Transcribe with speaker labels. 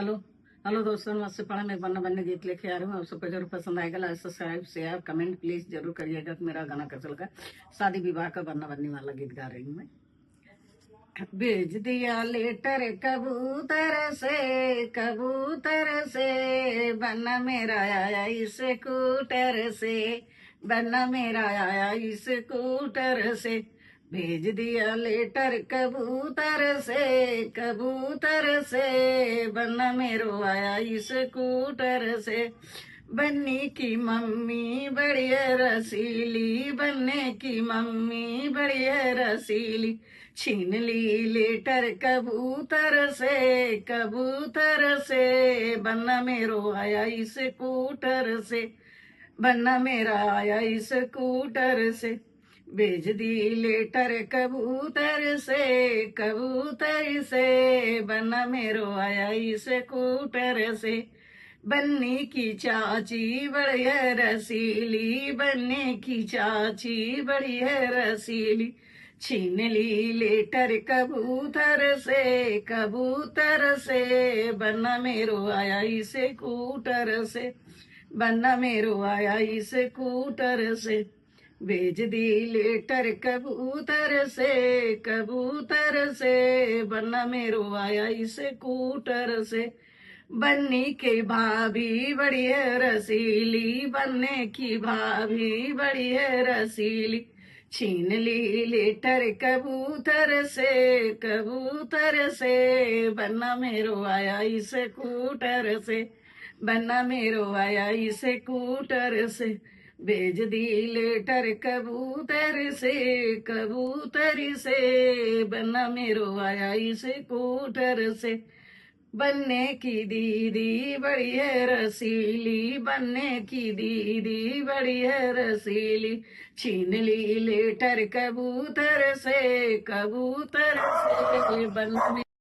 Speaker 1: Hello hello दोस्तों, नमस्ते। पढ़ा मैं बन्ना बन्ने गीत लेके आ रही हूँ। आप सबको जरूर पसंद आएगा। Like subscribe share comment please जरूर करिएगा कि मेरा गाना कैसा लगा। शादी विवाह का बन्ना बन्नी वाला गीत गा रही हूँ मैं। भेज दिया लेटर कबूतर से बन्ना मेरा आया इस स्कूटर से, बन्ना मेरा आया इस स्कूटर से। भेज दिया लेटर कबूतर से बन्ना मेरो आया इस स्कूटर से। बन्नी की मम्मी बढ़िया रसीली, बनने की मम्मी बढ़िया रसीली। छीन ली लेटर कबूतर से बन्ना मेरो आया इस स्कूटर से, बन्ना मेरा आया इस स्कूटर से। भेज दी लेटर कबूतर से बन्ना मेरो आया इस स्कूटर से। बन्नी की चाची बढ़िया रसीली, बनने की चाची बढ़िया रसीली। छीन ली लेटर कबूतर से बन्ना मेरो आया इस स्कूटर से, बन्ना मेरो आया इस स्कूटर से। भेज दी लेटर कबूतर से बन्ना मेरो आया इस स्कूटर से। बन्नी के भाभी बढ़िया रसीली, बनने की भाभी बढ़िया रसीली। छीन ली लेटर कबूतर से बन्ना मेरो आया इस स्कूटर से, बन्ना मेरो आया इस स्कूटर से। भेज दी लेटर कबूतर से बन्ना मेरो आया इस स्कूटर से। बनने की दीदी बढ़िया रसीली, बनने की दीदी बढ़िया रसीली। छीन ली लेटर कबूतर से बन्ना